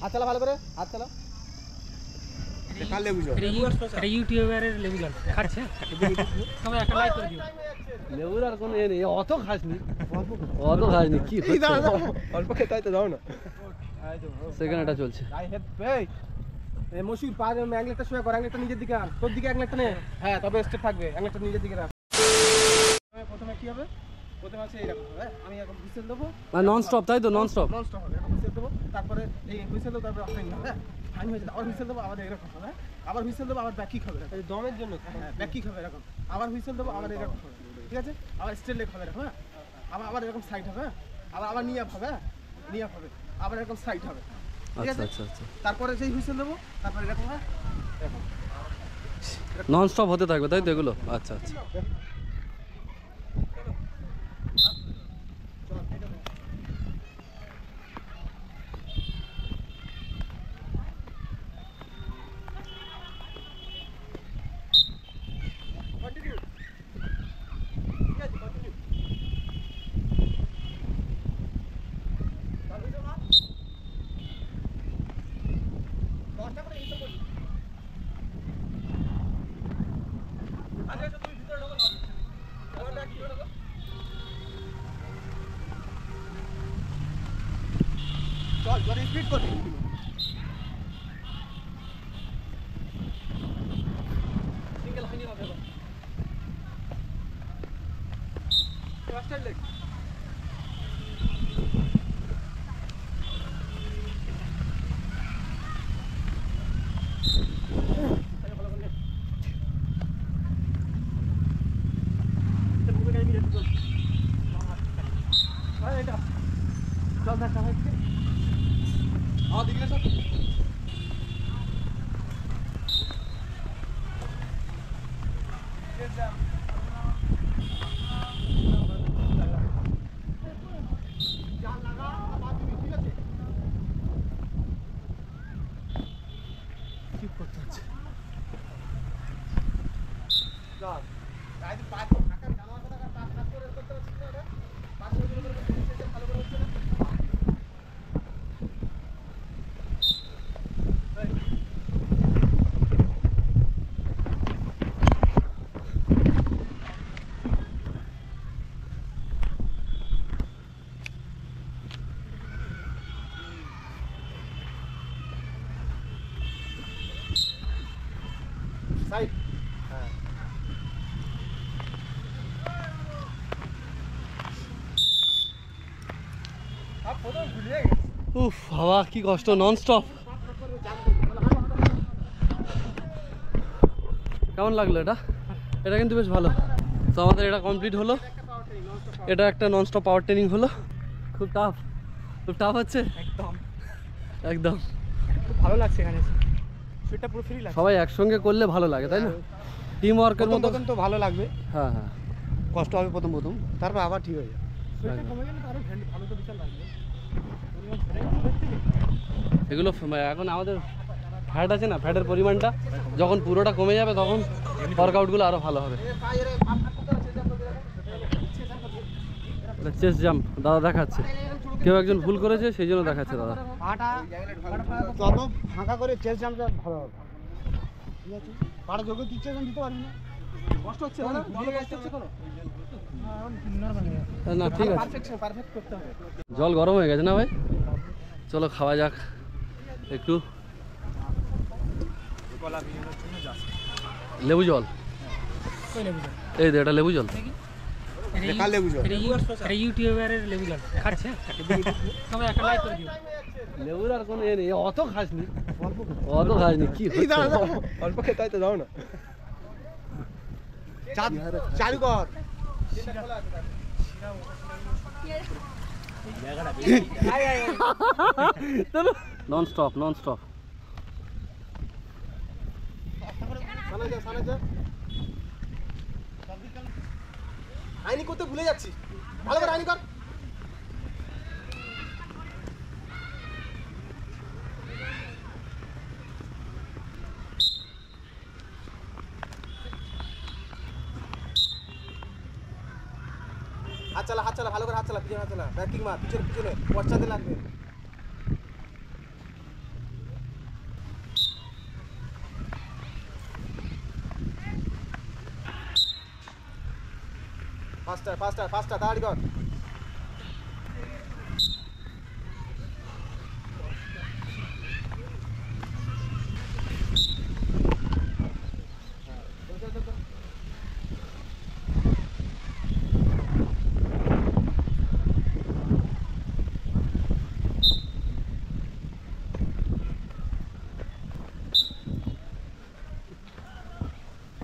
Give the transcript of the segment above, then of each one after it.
হাত চালা ভালো করে, হাত চালা। কাল লেবু জল, এটা ইউটিউবারের লেবু জল খাচ্ছে। তোমরা একটা লাইক করে দিও। লেবুর আর কোনো নেই, অত খাসনি, অত খাসনি। কি অল্প খেতে হয় তো দাও না। সেকেন্ড এটা চলছে। মসুর পা অ্যাংলেটটা শুয়ে কর, অ্যাংলেটটা নিজের দিকে আন, তোর দিকে অ্যাংলেটটা নে। হ্যাঁ, তবে স্টেপ থাকবে, অ্যাংলেটটা নিজের দিকে রাখ। প্রথমে কি হবে? প্রথমে আছে এইরকম হবে, আমি এখন হুইসেল দেবো, মানে নন স্টপ, তাই তো? নন স্টপ নন স্টপ হবে। এখন হুইসেল দেবো, তারপরে এই হুইসেল দেবো, তারপরে অফলাইন হবে। টাইম হয়ে যাবে, আবার হুইসেল দেবো, আবার এরকম হবে। আবার হুইসেল দেবো, আবার ব্যাক কিক হবে, দমের জন্য। হ্যাঁ, ব্যাক কিক হবে এরকম। আবার হুইসেল দেবো, আবার এরকম হবে, ঠিক আছে? আবার স্ট্রেট লেগ হবে এরকম, হ্যাঁ। আবার এরকম সাইড হবে, আবার নিয়ে আপ হবে, নিয়ে আপ হবে, আবার এরকম সাইড হবে, ঠিক আছে? আচ্ছা আচ্ছা। তারপরে সেই হুইসেল দেবো, তারপরে এরকম হবে, এরকম নন স্টপ হতে থাকবে, তাই তো এগুলো? আচ্ছা আচ্ছা। চল জোরে স্পিড করবি। সিঙ্গেল হয়নি হবে এবার। First leg. চল দেখা হচ্ছে। দিকে সব সাইড। হ্যাঁ, উফ বাবা কি কষ্ট, নন স্টপ। কেমন লাগলো এটা? এটা কিন্তু বেশ ভালো। তো আমাদের এটা কমপ্লিট হলো। এটা একটা নন স্টপ পাওয়ার ট্রেনিং হলো। খুব টাফ, খুব টাফ হচ্ছে একদম একদম। খুব ভালো লাগছে এখানে, শরীরটা পুরো ফ্রি লাগছে। সবাই একসঙ্গে করলে ভালো লাগে, তাই না? টিম ওয়ার্কের মতো। প্রথম তো ভালো লাগবে, হ্যাঁ হ্যাঁ, কষ্ট হবে প্রথম, তারপর আবার ঠিক হয়ে যাবে। শরীরটা কমে গেলে তো আরো ভালো তো বিশাল লাগবে। এগুলো এখন আমাদের ফ্যাট আছে না, ফ্যাটের পরিমাণটা যখন পুরোটা কমে যাবে তখন ওয়ার্কআউটগুলো আরও ভালো হবে। চেস্ট জাম্প দাদা দেখাচ্ছে, কেউ একজন ভুল করেছে সেই জন্য দেখাচ্ছে দাদা। যত ফাঁকা করে চেস্ট জাম্পটা ভালো হবে, ঠিক আছে? পাড়া যোগ্য চেস্ট জাম্প দিতে পারি না, কষ্ট হচ্ছে না, কষ্ট হচ্ছে কোনো না ঠিক আছে, পারফেক্ট করতে হবে। জল গরম হয়ে গেছে না ভাই? চলো খাওয়া যাক একটু লেবু জল। এই দে, এটা লেবু জল। কাল লেবু জল, এটা ইউটিউবারের লেবু জল খাচ্ছে। তোমরা একটা লাইক করে দিও। লেবুর আর কোনো নেই, অত খাসনি, অত খাসনি। কি অল্প খেতে হয় তো দাও না। চালু কর। Non stop, non stop. আইনি করতে ভুলে যাচ্ছি, ভালো করে আইনি কর। হাত চালা ভালো করে, হাত চালা, পিছনে হাত চালা, ব্যাকিং মার, পিছনে পশ্চাতে লাগবে। ফাস্টার তাড়াতাড়ি কর।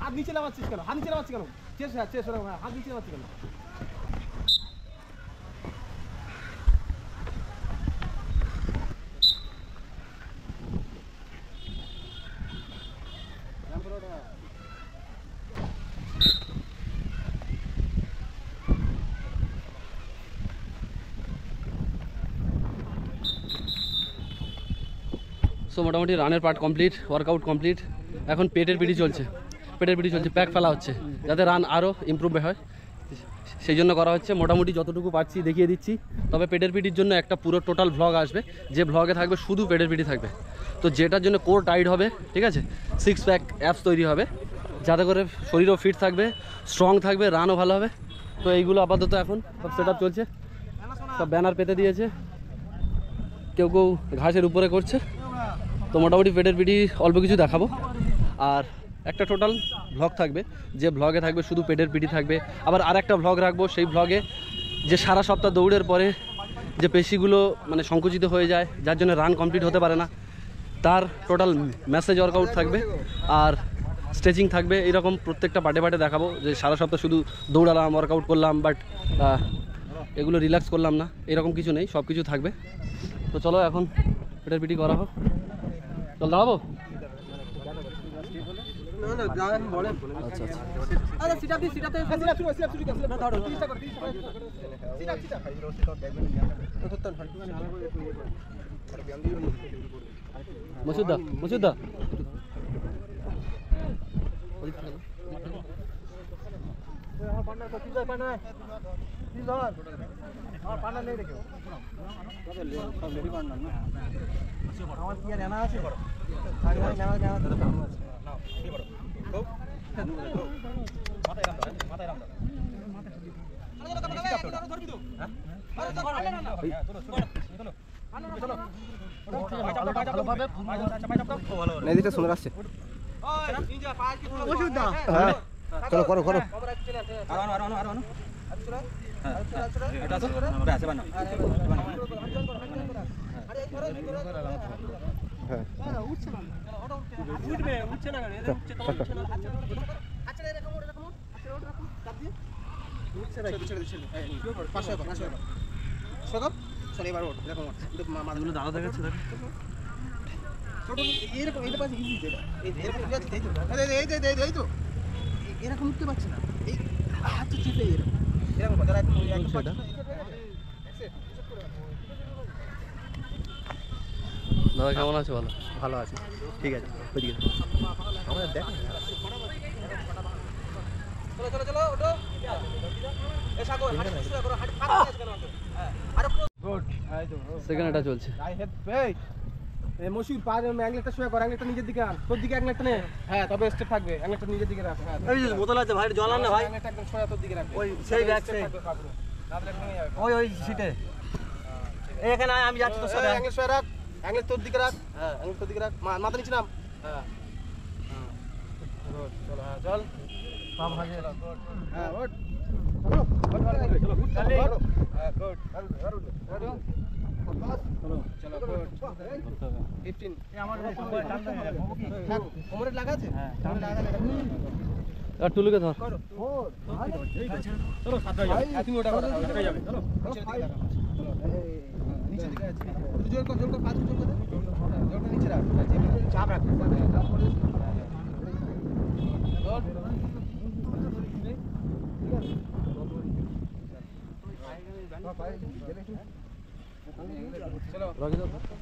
হাত নিচে নামাচ্ছিস কেন? হাত নিচে নামাচ্ছিস কেন? চেস হাত নিচে নামাচ্ছিস কেন? সো মোটামুটি রানের পার্ট কমপ্লিট, ওয়ার্কআউট কমপ্লিট। এখন পেটের পিটি চলছে, প্যাক ফেলা হচ্ছে যাতে রান আরও ইমপ্রুভ হয়, সেই জন্য করা হচ্ছে। মোটামুটি যতটুকু পারছি দেখিয়ে দিচ্ছি। তবে পেটের পিটির জন্য একটা পুরো টোটাল ভ্লগ আসবে, যে ভ্লগে থাকবে শুধু পেটের পিটি থাকবে। তো যেটার জন্য কোর টাইট হবে, ঠিক আছে, 6 প্যাক অ্যাপস তৈরি হবে, যাতে করে শরীরও ফিট থাকবে, স্ট্রং থাকবে, রানও ভালো হবে। তো এইগুলো আপাতত এখন সব সেট আপ চলছে, সব ব্যানার পেতে দিয়েছে, কেউ ঘাসের উপরে করছে। তো মোটামুটি পেটের পিটি অল্প কিছু দেখাবো। আর একটা টোটাল ভ্লগ থাকবে, যে ভ্লগে থাকবে শুধু পেটের পিটি থাকবে। আবার আর একটা ভ্লগ রাখবো, সেই ভ্লগে যে সারা সপ্তাহ দৌড়ের পরে যে পেশিগুলো মানে সংকুচিত হয়ে যায়, যার জন্য রান কমপ্লিট হতে পারে না, তার টোটাল ম্যাসেজ ওয়ার্কআউট থাকবে আর স্ট্রেচিং থাকবে। এরকম প্রত্যেকটা পার্টে দেখাবো, যে সারা সপ্তাহ শুধু দৌড়ালাম, ওয়ার্কআউট করলাম, বাট এগুলো রিল্যাক্স করলাম না, এরকম কিছু নেই, সব কিছু থাকবে। তো চলো এখন পেটের পিটি করা হোক। চল দাঁড়াবো। মসুদা শুনে আসছে। চলো করো করো। দাদা দেখাচ্ছে, এরকম উঠতে পারছে না, এই হাতটা চেপে দাদা কেমন আছে? ভালো ভালো আছে, ঠিক আছে। ওইদিকে আমাদের দেখ। সেকেন্ড এটা চলছে। মশিউর পা অ্যাংলেটটা শুয়ে কর, অ্যাংলেটটা নিজের দিকে আন, তোর দিকে অ্যাংলেটটা নে। হ্যাঁ, তবে স্টেপ থাকবে, অ্যাংলেটটা নিজের দিকে রাখ। এই যে বোতল আছে ভাই, জল আন না ভাই। অ্যাংলেটটা একদম সোজা তোর দিকে রাখ, ওই সেই ব্যাগ সেই ওই সিটে এখানে আমি যাচ্ছি তোর সাথে। অ্যাংলেট শুয়ে রাখ, অ্যাংলেট তোর দিকে রাখ। হ্যাঁ, অ্যাংলেট তোর দিকে রাখ, মাথা নিচে নাম। হ্যাঁ চল, হ্যাঁ চল, পা ভাগে। হ্যাঁ ওঠ, চলো চলো, হ্যাঁ গুড, চলো গুড। 15 এই আমার কোমরে লাগা আছে। হ্যাঁ কোমরে লাগা আছে। আর টুলুকে ধর। চলো সাথে যাও, তুমি ওটা করো, হয়ে যাবে। চলো নিচে দিকে আছে, জোর কর পা জোর কর, জোরটা নিচে রাখ, চাপ রাখ, তারপরে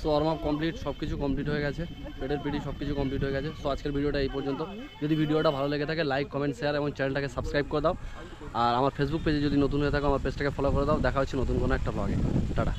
সো ওয়ার্ম আপ কমপ্লিট, সব কিছু কমপ্লিট হয়ে গেছে, পেটের পিটি সব কিছু কমপ্লিট হয়ে গেছে। সো আজকের ভিডিওটা এই পর্যন্ত। যদি ভিডিওটা ভালো লেগে থাকে লাইক, কমেন্ট, শেয়ার এবং চ্যানেলটাকে সাবস্ক্রাইব করে দাও। আর আমার ফেসবুক পেজে যদি নতুন হয়ে থাকো আমার পেজটাকে ফলো করে দাও। দেখা হচ্ছে নতুন কোনো একটা ব্লগে। টাটা।